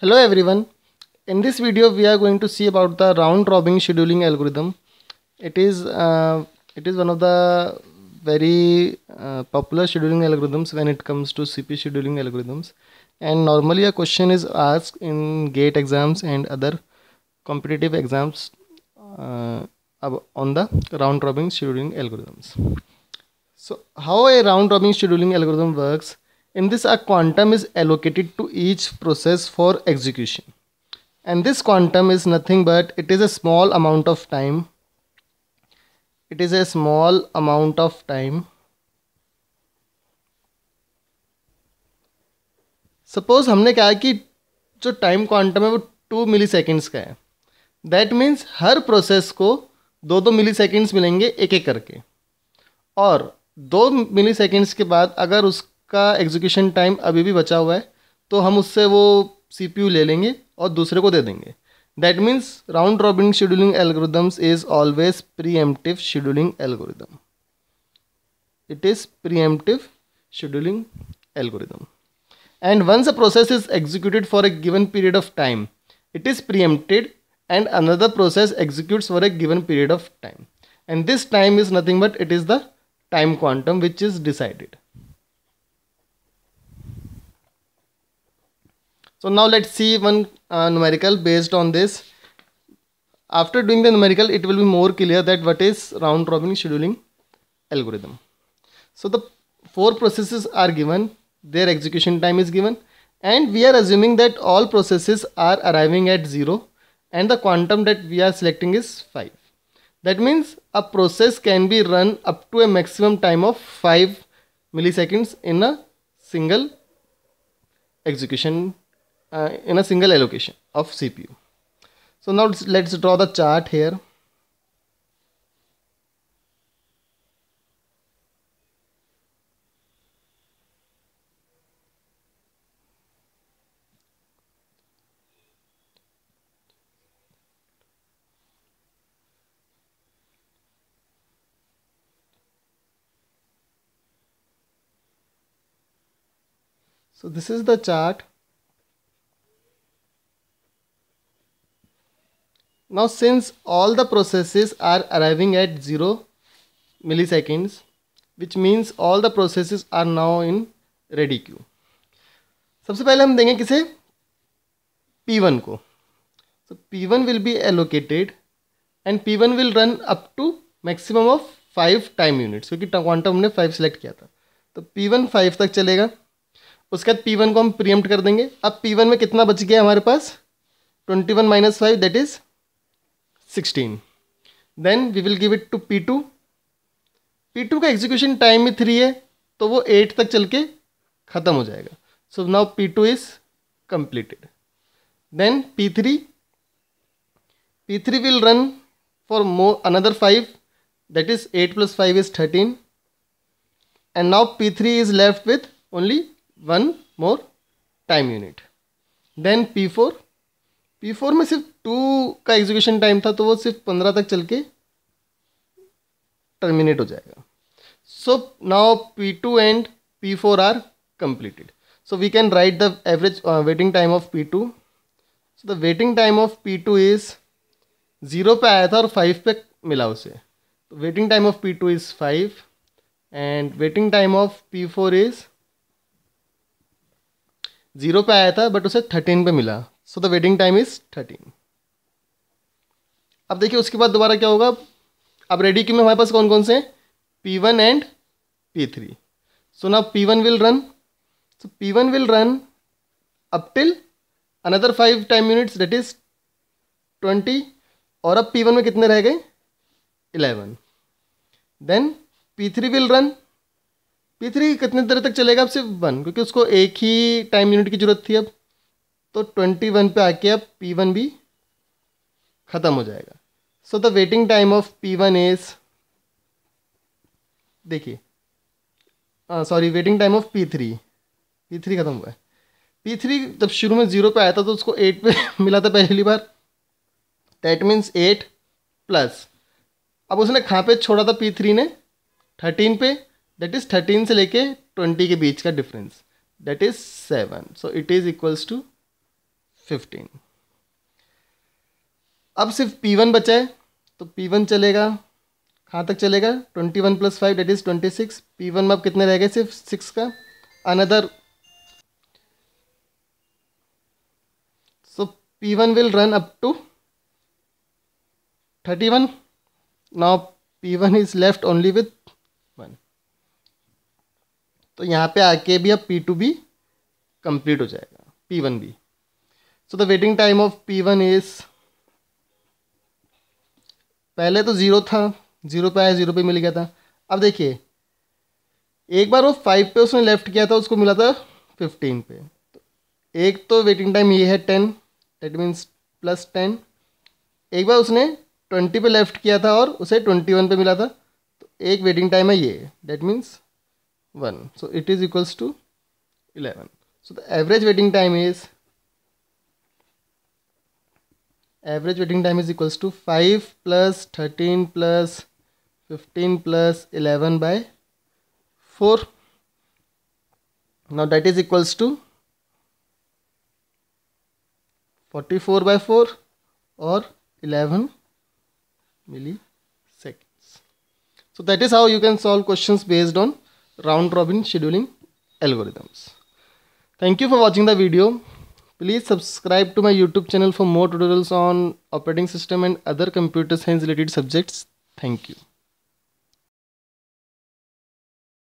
Hello everyone. In this video, we are going to see about the round robin scheduling algorithm. It is uh, it is one of the very popular scheduling algorithms when it comes to CP scheduling algorithms. And normally, a question is asked in GATE exams and other competitive exams on the round robin scheduling algorithms. So, how a round robin scheduling algorithm works? In this, a quantum is allocated to each process for execution, and this quantum is nothing but it is a small amount of time. It is a small amount of time. Suppose हमने कहा कि जो time quantum है वो 2 मिली seconds का है. That means her process को 2-2 मिली seconds मिलेंगे एक एक करके, और 2 मिली सेकेंड्स के बाद अगर उसका एग्जीक्यूशन टाइम अभी भी बचा हुआ है तो हम उससे वो CPU ले लेंगे और दूसरे को दे देंगे. That means round robin scheduling algorithms is always pre-emptive scheduling algorithm. It is preemptive scheduling algorithm. And once a process is executed for a given period of time, it is preempted and another process executes for a given period of time. And this time is nothing but it is the time quantum which is decided. So now let's see one numerical based on this. After doing the numerical, it will be more clear that what is round robin scheduling algorithm. So the 4 processes are given, their execution time is given, and we are assuming that all processes are arriving at 0 and the quantum that we are selecting is 5. That means a process can be run up to a maximum time of 5 milliseconds in a single execution, in a single allocation of CPU. So now let's draw the chart here. So this is the chart. Now since all the processes are arriving at 0 milliseconds, which means all the processes are now in ready queue. सबसे पहले हम देंगे किसे, P1 को. So P1 will be allocated and P1 will run up to maximum of 5 time units, क्योंकि quantum हमने 5 select किया था. तो P1 5 तक चलेगा. उसके बाद P1 को हम प्रीएम्प्ट कर देंगे. अब P1 में कितना बच गया हमारे पास, 21 - 5 that is 16. Then we will give it to P2. P2 का एग्जीक्यूशन टाइम में 3 है तो वो 8 तक चल के ख़त्म हो जाएगा. So now P2 is completed. Then P3 will run for more another 5, that is 8 + 5 is 13. And now P3 is left with only 1 more time unit. Then P4 में सिर्फ 2 का एग्जीक्यूशन टाइम था तो वो सिर्फ 15 तक चल के टर्मिनेट हो जाएगा. So now P2 and P4 are completed. So we can write the average waiting time of P2. So the waiting time of P2 is 0 पे आया था और 5 पे मिला उसे. तो waiting time of P2 is 5 and waiting time of P4 is 0 पे आया था बट उसे 13 पे मिला. सो द वेटिंग टाइम इज 13. अब देखिए उसके बाद दोबारा क्या होगा. अब रेडी क्यू में हमारे पास कौन कौन से हैं, P1 and P3. So now P1 will run. So P1 will run up till another 5 time units that is 20. और अब P1 में कितने रह गए, 11. Then P3 will run. P3 कितने देर तक चलेगा, अब सिर्फ 1, क्योंकि उसको एक ही टाइम यूनिट की ज़रूरत थी. अब तो 21 पे आके अब P1 भी ख़त्म हो जाएगा. So the waiting time of P1 is, देखिए sorry waiting time of P3 ख़त्म हुआ है. P3 जब शुरू में 0 पे आया था तो उसको 8 पे मिला था पहली बार. दैट मीन्स 8 प्लस, अब उसने कहाँ पे छोड़ा था P3 ने, 13 पे. दैट इज 13 से लेके 20 के बीच का difference, that is 7. So it is equals to 15। अब सिर्फ P1 बचा है, तो P1 चलेगा, कहाँ तक चलेगा, 21 + 5 दैट इज 26। P1 में अब कितने रह गए, सिर्फ 6 का, another, so P1 will run up to 31। Now P1 is left only with 1, तो यहाँ पे आके भी अब P2 भी कंप्लीट हो जाएगा, P1 भी। सो the waiting time of P1 is, पहले तो 0 था, 0 पे आया, 0 पे मिल गया था। अब देखिए एक बार वो 5 पे उसने लेफ्ट किया था, उसको मिला था 15 पे। तो एक तो वेटिंग टाइम ये है 10, दैट मीन्स +10। एक बार उसने 20 पे लेफ्ट किया था और उसे 21 पे मिला था, तो एक वेटिंग टाइम है ये, that means 1, so it is equals to 11। So the average waiting time is, average waiting time is equals to 5 + 13 + 15 + 11 by 4. Now that is equals to 44 by 4 or 11 milliseconds. So that is how you can solve questions based on round robin scheduling algorithms. Thank you for watching the video. Please subscribe to my YouTube channel for more tutorials on operating system and other computer science related subjects. Thank you.